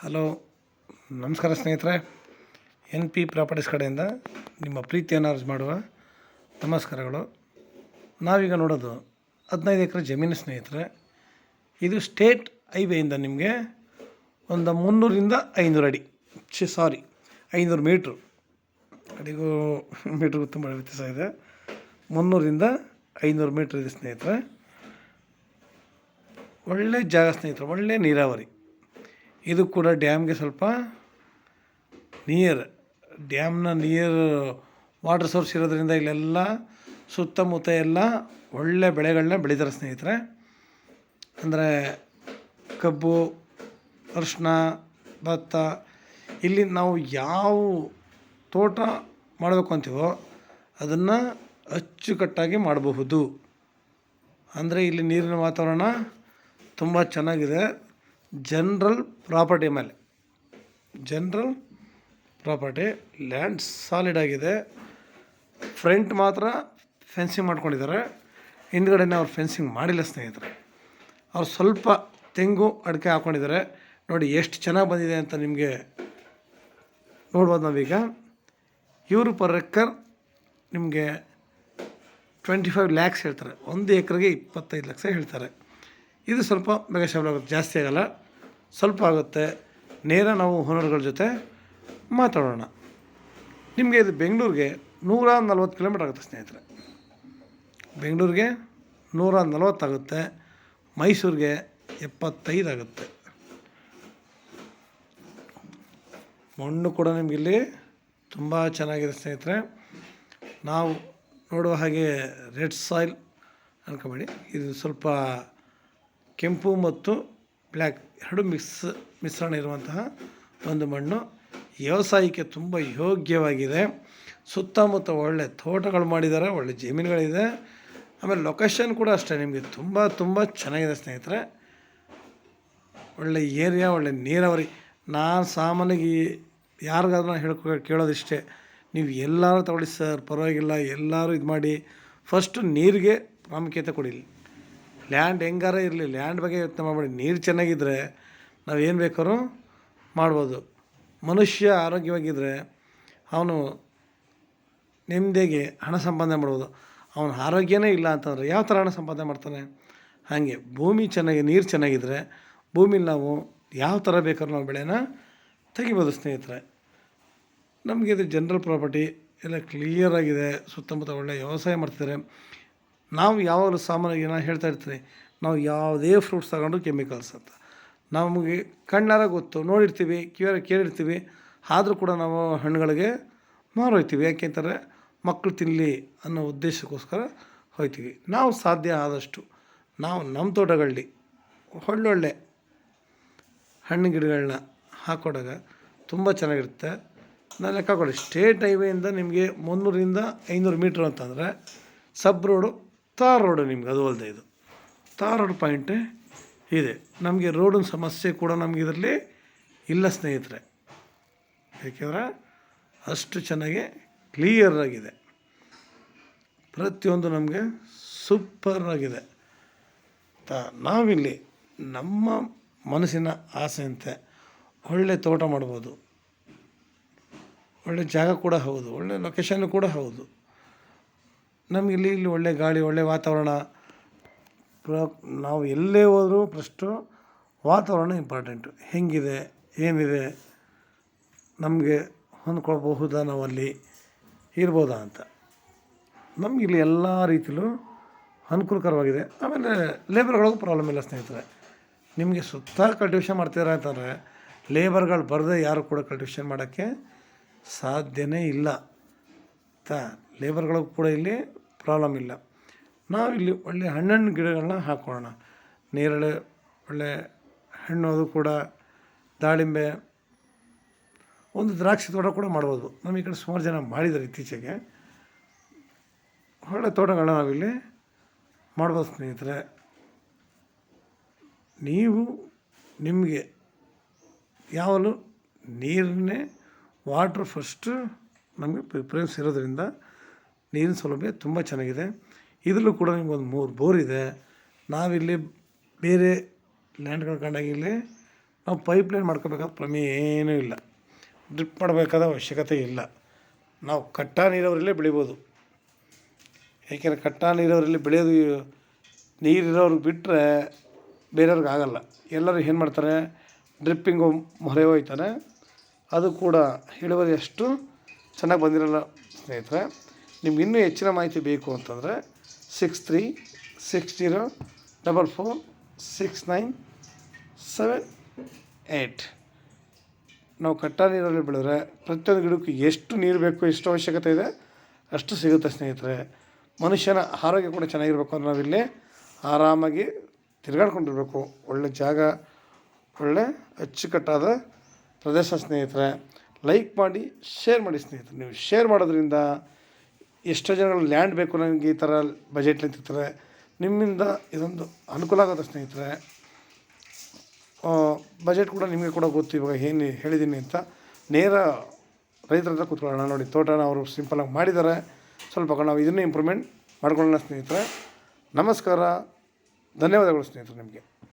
Hello, ನಮಸ್ಕಾರ ಸ್ನೇಹಿತರೆ. N P properties ಕಡೆಯಿಂದ ನಿಮ್ಮ ಪ್ರೀತಿಯನ್ನು ಅರ್ಜಿ ಮಾಡುವ ನಮಸ್ಕಾರಗಳು. ನಾವೀಗ ನೋಡೋದು 15 ಎಕರೆ ಜಮೀನು ಸ್ನೇಹಿತರೆ. ಇದು ಸ್ಟೇಟ್ ಹೈವೇಯಿಂದ ನಿಮಗೆ ಒಂದು 300ರಿಂದ 500 ಅಡಿ 500 ಮೀಟ್ರು. ಅಡಿಗೂ ಮೀಟ್ರಿಗೂ ತುಂಬ ವ್ಯತ್ಯಾಸ ಇದೆ. 300ರಿಂದ 500 ಮೀಟ್ರ್ ಇದೆ ಸ್ನೇಹಿತರೆ. ಒಳ್ಳೆ ಜಾಗ ಸ್ನೇಹಿತರೆ, ಒಳ್ಳೆ ನೀರಾವರಿ. ಇದು ಕೂಡ ಡ್ಯಾಮ್ಗೆ ಸ್ವಲ್ಪ ಡ್ಯಾಮ್ನ ನೀರು ವಾಟರ್ ಸೋರ್ಸ್ ಇರೋದ್ರಿಂದ ಇಲ್ಲೆಲ್ಲ ಸುತ್ತಮುತ್ತ ಎಲ್ಲ ಒಳ್ಳೆ ಬೆಳೆಗಳನ್ನ ಬೆಳೀತಾರೆ ಸ್ನೇಹಿತರೆ. ಅಂದರೆ ಕಬ್ಬು, ಅರಿಶಿನ, ಭತ್ತ. ಇಲ್ಲಿ ನಾವು ಯಾವ ತೋಟ ಮಾಡಬೇಕು ಅಂತೀವೋ ಅದನ್ನು ಅಚ್ಚುಕಟ್ಟಾಗಿ ಮಾಡಬಹುದು. ಅಂದರೆ ಇಲ್ಲಿ ನೀರಿನ ವಾತಾವರಣ ತುಂಬ ಚೆನ್ನಾಗಿದೆ. ಜನರಲ್ ಪ್ರಾಪರ್ಟಿ ಲ್ಯಾಂಡ್ ಸಾಲಿಡ್ ಆಗಿದೆ. ಫ್ರಂಟ್ ಮಾತ್ರ ಫೆನ್ಸಿಂಗ್ ಮಾಡ್ಕೊಂಡಿದ್ದಾರೆ, ಹಿಂದ್ಗಡೆನೇ ಅವ್ರು ಫೆನ್ಸಿಂಗ್ ಮಾಡಿಲ್ಲ ಸ್ನೇಹಿತರೆ. ಅವ್ರು ಸ್ವಲ್ಪ ತೆಂಗು ಅಡಿಕೆ ಹಾಕ್ಕೊಂಡಿದ್ದಾರೆ. ನೋಡಿ ಎಷ್ಟು ಚೆನ್ನಾಗಿ ಬಂದಿದೆ ಅಂತ ನಿಮಗೆ ನೋಡ್ಬೋದು. ನಾವೀಗ ಇವರು ಪರ್ ಎಕರ್ ನಿಮಗೆ 25 lakhs ಹೇಳ್ತಾರೆ. 1 ಎಕರೆಗೆ 25 ಲಕ್ಷ ಹೇಳ್ತಾರೆ. ಇದು ಸ್ವಲ್ಪ ಮೆಗಾಶಾಬಲ್ ಆಗುತ್ತೆ, ಜಾಸ್ತಿ ಆಗೋಲ್ಲ, ಸ್ವಲ್ಪ ಆಗುತ್ತೆ. ನೇರ ನಾವು ಓನರ್ಗಳ ಜೊತೆ ಮಾತಾಡೋಣ. ನಿಮಗೆ ಇದು ಬೆಂಗಳೂರಿಗೆ 140 ಕಿಲೋಮೀಟ್ರ್ ಆಗುತ್ತೆ ಸ್ನೇಹಿತರೆ. ಬೆಂಗಳೂರಿಗೆ 140 ಆಗುತ್ತೆ, ಮೈಸೂರಿಗೆ 75 ಆಗುತ್ತೆ. ಮಣ್ಣು ಕೂಡ ನಿಮಗಿಲ್ಲಿ ತುಂಬ ಚೆನ್ನಾಗಿದೆ ಸ್ನೇಹಿತರೆ. ನಾವು ನೋಡುವ ಹಾಗೆ ರೆಡ್ ಸಾಯಿಲ್ ಅನ್ಕೊಬೇಡಿ, ಇದು ಸ್ವಲ್ಪ ಕೆಂಪು ಮತ್ತು ಬ್ಲ್ಯಾಕ್ ಎರಡು ಮಿಶ್ರಣ ಇರುವಂತಹ ಒಂದು ಮಣ್ಣು. ವ್ಯವಸಾಯಕ್ಕೆ ತುಂಬ ಯೋಗ್ಯವಾಗಿದೆ. ಸುತ್ತಮುತ್ತ ಒಳ್ಳೆ ತೋಟಗಳು ಮಾಡಿದ್ದಾರೆ, ಒಳ್ಳೆ ಜಮೀನುಗಳಿದೆ. ಆಮೇಲೆ ಲೊಕೇಶನ್ ಕೂಡ ಅಷ್ಟೇ ನಿಮಗೆ ತುಂಬ ಚೆನ್ನಾಗಿದೆ ಸ್ನೇಹಿತರೆ. ಒಳ್ಳೆ ಏರಿಯಾ, ಒಳ್ಳೆ ನೀರಾವರಿ. ನಾನು ಸಾಮಾನ್ಯವಾಗಿ ಯಾರಿಗಾದ್ರೂ ಕೇಳೋದಿಷ್ಟೇ, ನೀವು ಎಲ್ಲರೂ ತಗೊಳ್ಳಿ ಸರ್, ಪರವಾಗಿಲ್ಲ, ಎಲ್ಲರೂ ಇದು ಮಾಡಿ. ಫಸ್ಟು ನೀರಿಗೆ ಪ್ರಾಮುಖ್ಯತೆ ಕೊಡಿ. ಲ್ಯಾಂಡ್ ಹೆಂಗಾರ ಇರಲಿ, ಲ್ಯಾಂಡ್ ಬಗ್ಗೆ ಯೋಚನೆ ಮಾಡಬೇಡಿ. ನೀರು ಚೆನ್ನಾಗಿದ್ದರೆ ನಾವು ಏನು ಬೇಕಾದ್ರೂ ಮಾಡ್ಬೋದು. ಮನುಷ್ಯ ಆರೋಗ್ಯವಾಗಿದ್ದರೆ ಅವನು ನೆಮ್ಮದಿಗೆ ಹಣ ಸಂಪಾದನೆ ಮಾಡ್ಬೋದು. ಅವನ ಆರೋಗ್ಯನೇ ಇಲ್ಲ ಅಂತಂದರೆ ಯಾವ ಥರ ಹಣ ಸಂಪಾದನೆ ಮಾಡ್ತಾನೆ? ಹಾಗೆ ಭೂಮಿ ನೀರು ಚೆನ್ನಾಗಿದ್ದರೆ ಭೂಮಿಲಿ ನಾವು ಯಾವ ಥರ ಬೇಕಾದ್ರೂ ನಾವು ಬೆಳೆನ ತೆಗಿಬೋದು ಸ್ನೇಹಿತರೆ. ನಮಗಿದು ಜನರಲ್ ಪ್ರಾಪರ್ಟಿ ಎಲ್ಲ ಕ್ಲಿಯರಾಗಿದೆ. ಸುತ್ತಮುತ್ತ ಒಳ್ಳೆಯ ವ್ಯವಸಾಯ ಮಾಡ್ತಿದ್ದಾರೆ. ನಾವು ಯಾವಾಗಲೂ ಸಾಮಾನ್ಯವಾಗಿ ನಾನು ಹೇಳ್ತಾ ಇರ್ತೀನಿ, ನಾವು ಯಾವುದೇ ಫ್ರೂಟ್ಸ್ ತಗೊಂಡು ಕೆಮಿಕಲ್ಸ್ ಅಂತ ನಮಗೆ ಕಣ್ಣಾರ ಗೊತ್ತು, ನೋಡಿರ್ತೀವಿ, ಕಿವಿಯಾರ ಕೇಳಿರ್ತೀವಿ. ಆದರೂ ಕೂಡ ನಾವು ಹಣ್ಣುಗಳಿಗೆ ಮಾರೋಯ್ತೀವಿ. ಯಾಕೆಂತಾರೆ ಮಕ್ಕಳು ತಿನ್ನಲಿ ಅನ್ನೋ ಉದ್ದೇಶಕ್ಕೋಸ್ಕರ ಹೋಗ್ತೀವಿ. ನಾವು ಸಾಧ್ಯ ಆದಷ್ಟು ನಾವು ನಮ್ಮ ತೋಟಗಳಲ್ಲಿ ಒಳ್ಳೊಳ್ಳೆ ಹಣ್ಣು ಗಿಡಗಳನ್ನ ಹಾಕೊಡಾಗ ತುಂಬ ಚೆನ್ನಾಗಿರುತ್ತೆ. ನಾನು ಲೆಕ್ಕ ಕೊಡಿ, ಸ್ಟೇಟ್ ಹೈವೇಯಿಂದ ನಿಮಗೆ 300ರಿಂದ 500 ಮೀಟ್ರ್ ಅಂತಂದರೆ ಸಬ್ ರೋಡು, ತಾರ್ ರೋಡು. ನಿಮ್ಗೆ ಅದು ಅಲ್ಲದೆ ಇದು ತಾರ್ ರೋಡ್ ಪಾಯಿಂಟೇ ಇದೆ. ನಮಗೆ ರೋಡಿನ ಸಮಸ್ಯೆ ಕೂಡ ನಮಗೆ ಇದರಲ್ಲಿ ಇಲ್ಲ ಸ್ನೇಹಿತರೆ. ಏಕೆಂದರೆ ಅಷ್ಟು ಚೆನ್ನಾಗಿ ಕ್ಲಿಯರಾಗಿದೆ. ಪ್ರತಿಯೊಂದು ನಮಗೆ ಸೂಪರಾಗಿದೆ. ನಾವಿಲ್ಲಿ ನಮ್ಮ ಮನಸ್ಸಿನ ಆಸೆಯಂತೆ ಒಳ್ಳೆ ತೋಟ ಮಾಡ್ಬೋದು. ಒಳ್ಳೆ ಜಾಗ ಕೂಡ ಹೌದು, ಒಳ್ಳೆ ಲೊಕೇಶನ್ನು ಕೂಡ ಹೌದು. ನಮಗಿಲ್ಲಿ ಒಳ್ಳೆ ಗಾಳಿ, ಒಳ್ಳೆ ವಾತಾವರಣ. ನಾವು ಎಲ್ಲೇ ಹೋದರೂ ಫಸ್ಟು ವಾತಾವರಣ ಇಂಪಾರ್ಟೆಂಟು. ಹೆಂಗಿದೆ, ಏನಿದೆ, ನಮಗೆ ಹೊಂದ್ಕೊಳ್ಬಹುದಾ, ನಾವಲ್ಲಿ ಇರ್ಬೋದಾ ಅಂತ. ನಮಗಿಲ್ಲಿ ಎಲ್ಲ ರೀತಿಯಲ್ಲೂ ಅನುಕೂಲಕರವಾಗಿದೆ. ಆಮೇಲೆ ಲೇಬರ್ಗಳಿಗೂ ಪ್ರಾಬ್ಲಮ್ ಇಲ್ಲ ಸ್ನೇಹಿತರೆ. ನಿಮಗೆ ಸುತ್ತ ಕಲ್ಟಿವೇಷನ್ ಮಾಡ್ತಿದ್ದಾರೆ ಅಂತಂದರೆ ಲೇಬರ್ಗಳು ಬರದೆ ಯಾರು ಕೂಡ ಕಲ್ಟಿವೇಷನ್ ಮಾಡೋಕ್ಕೆ ಸಾಧ್ಯವೇ ಇಲ್ಲ. ಲೇಬರ್ಗಳಿಗೂ ಕೂಡ ಇಲ್ಲಿ ಪ್ರಾಬ್ಲಮ್ ಇಲ್ಲ. ನಾವಿಲ್ಲಿ ಒಳ್ಳೆ ಹಣ್ಣು ಗಿಡಗಳನ್ನ ಹಾಕ್ಕೊಳ್ಳೋಣ. ನೇರಳೆ ಒಳ್ಳೆ ಹಣ್ಣು, ಅದು ಕೂಡ ದಾಳಿಂಬೆ, ಒಂದು ದ್ರಾಕ್ಷಿ ತೋಟ ಕೂಡ ಮಾಡ್ಬೋದು. ನಮ್ಮ ಈ ಕಡೆ ಸುಮಾರು ಜನ ಮಾಡಿದ್ದಾರೆ ಇತ್ತೀಚೆಗೆ. ಒಳ್ಳೆ ತೋಟಗಳನ್ನ ನಾವಿಲ್ಲಿ ಮಾಡ್ಬೋದು ಸ್ನೇಹಿತರೆ. ನೀವು ನಿಮಗೆ ಯಾವಾಗಲೂ ನೀರನ್ನೇ ವಾಟ್ರ್ ಫಸ್ಟು ನಮಗೆ ಪ್ರಿಫರೆನ್ಸ್ ಇರೋದ್ರಿಂದ ನೀರಿನ ಸೌಲಭ್ಯ ತುಂಬ ಚೆನ್ನಾಗಿದೆ. ಇದರಲ್ಲೂ ಕೂಡ ನಿಮ್ಗೊಂದು 3 ಬೋರ್ ಇದೆ. ನಾವಿಲ್ಲಿ ಬೇರೆ ಲ್ಯಾಂಡ್ಗಳು ಕಂಡಾಗ ಇಲ್ಲಿ ನಾವು ಪೈಪ್ಲೈನ್ ಮಾಡ್ಕೋಬೇಕಾದ ಪ್ರಮೇಯ ಏನೂ ಇಲ್ಲ, ಡ್ರಿಪ್ ಮಾಡಬೇಕಾದ ಅವಶ್ಯಕತೆ ಇಲ್ಲ. ನಾವು ಕಟ್ಟ ನೀರಾವರಿಯಲ್ಲೇ ಬೆಳಿಬೋದು. ಏಕೆಂದರೆ ಕಟ್ಟ ನೀರಾವರಿಯಲ್ಲಿ ಬೆಳೆಯೋದು ನೀರಿರೋರ್ಗೆ ಬಿಟ್ಟರೆ ಬೇರೆಯವ್ರಿಗೆ ಆಗೋಲ್ಲ. ಎಲ್ಲರೂ ಏನು ಮಾಡ್ತಾರೆ, ಡ್ರಿಪ್ಪಿಂಗು ಮೊರೆ ಹೋಯ್ತಾರೆ. ಅದು ಕೂಡ ಇಳುವರಿ ಅಷ್ಟು ಚೆನ್ನಾಗಿ ಬಂದಿರೋಲ್ಲ ಸ್ನೇಹಿತರೆ. ನಿಮ್ಗೆ ಇನ್ನೂ ಹೆಚ್ಚಿನ ಮಾಹಿತಿ ಬೇಕು ಅಂತಂದರೆ 6360446978. ನಾವು ಕಟ್ಟ ನೀರಲ್ಲಿ ಬೆಳೆದ್ರೆ ಪ್ರತಿಯೊಂದು ಗಿಡಕ್ಕೂ ಎಷ್ಟು ನೀರು ಬೇಕು, ಎಷ್ಟು ಅವಶ್ಯಕತೆ ಇದೆ ಅಷ್ಟು ಸಿಗುತ್ತೆ ಸ್ನೇಹಿತರೆ. ಮನುಷ್ಯನ ಆರೋಗ್ಯ ಕೂಡ ಚೆನ್ನಾಗಿರ್ಬೇಕು ಅಂದರೆ ನಾವಿಲ್ಲಿ ಆರಾಮಾಗಿ ತಿರುಗಾಡ್ಕೊಂಡಿರ್ಬೇಕು. ಒಳ್ಳೆ ಜಾಗ, ಒಳ್ಳೆ ಅಚ್ಚುಕಟ್ಟಾದ ಪ್ರದೇಶ ಸ್ನೇಹಿತರೆ. ಲೈಕ್ ಮಾಡಿ, ಶೇರ್ ಮಾಡಿ ಸ್ನೇಹಿತರೆ. ನೀವು ಶೇರ್ ಮಾಡೋದ್ರಿಂದ ಎಷ್ಟೋ ಜನಗಳು ಲ್ಯಾಂಡ್ ಬೇಕು ನನಗೆ ಈ ಥರ ಬಜೆಟ್ ನಿಂತಿರ್ತಾರೆ, ನಿಮ್ಮಿಂದ ಇದೊಂದು ಅನುಕೂಲ ಆಗುತ್ತೆ ಸ್ನೇಹಿತರೆ. ಬಜೆಟ್ ಕೂಡ ನಿಮಗೆ ಕೂಡ ಗೊತ್ತು ಇವಾಗ ಏನು ಹೇಳಿದ್ದೀನಿ ಅಂತ. ನೇರ ರೈತರ ಹತ್ರ ಕೂತ್ಕೊಳ್ಳೋಣ. ನೋಡಿ ತೋಟನ ಅವರು ಸಿಂಪಲಾಗಿ ಮಾಡಿದ್ದಾರೆ. ಸ್ವಲ್ಪ ನಾವು ಇದನ್ನೇ ಇಂಪ್ರೂವ್ಮೆಂಟ್ ಮಾಡ್ಕೊಳ್ಳೋಣ ಸ್ನೇಹಿತರೆ. ನಮಸ್ಕಾರ, ಧನ್ಯವಾದಗಳು ಸ್ನೇಹಿತರೆ ನಿಮಗೆ.